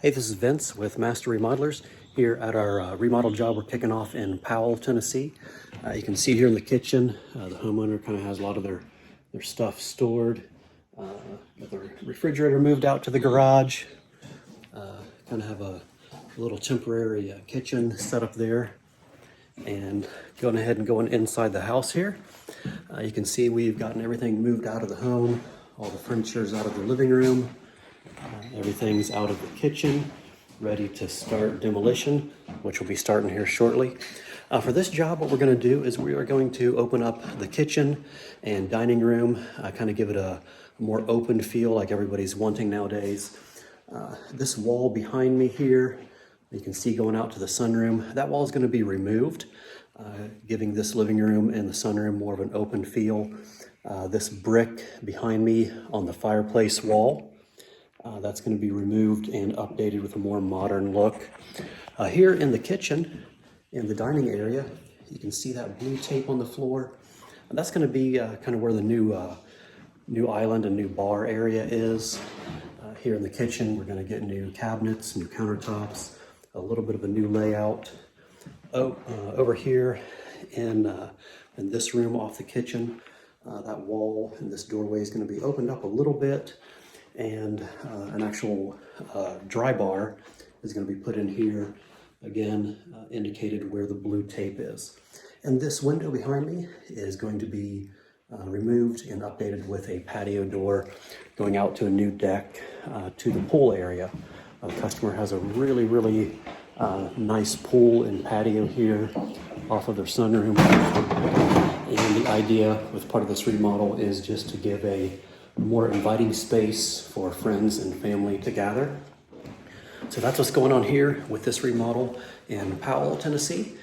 Hey, this is Vince with Master Remodelers here at our remodel job we're kicking off in Powell, Tennessee. You can see here in the kitchen, the homeowner kind of has a lot of their stuff stored. Got the refrigerator moved out to the garage. Kind of have a little temporary kitchen set up there. And going ahead and going inside the house here, you can see we've gotten everything moved out of the home. All the furniture's out of the living room. Everything's out of the kitchen, ready to start demolition, which will be starting here shortly. For this job, what we're going to do is we are going to open up the kitchen and dining room, kind of give it a more open feel like everybody's wanting nowadays. This wall behind me here, you can see going out to the sunroom, that wall is going to be removed, giving this living room and the sunroom more of an open feel. This brick behind me on the fireplace wall, that's going to be removed and updated with a more modern look. Here in the kitchen, in the dining area, you can see that blue tape on the floor. And that's going to be kind of where the new island and new bar area is. Here in the kitchen, we're going to get new cabinets, new countertops, a little bit of a new layout. Over here in this room off the kitchen, that wall and this doorway is going to be opened up a little bit. And an actual dry bar is going to be put in here, again, indicated where the blue tape is. And this window behind me is going to be removed and updated with a patio door going out to a new deck to the pool area. The customer has a really nice pool and patio here off of their sunroom. And the idea with part of this remodel is just to give a more inviting space for friends and family to gather. So that's what's going on here with this remodel in Powell, Tennessee.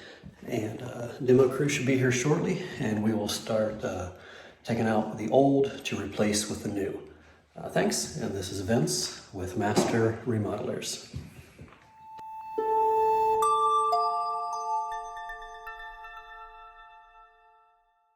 And demo crew should be here shortly, and we will start taking out the old to replace with the new. Thanks, and this is Vince with Master Remodelers.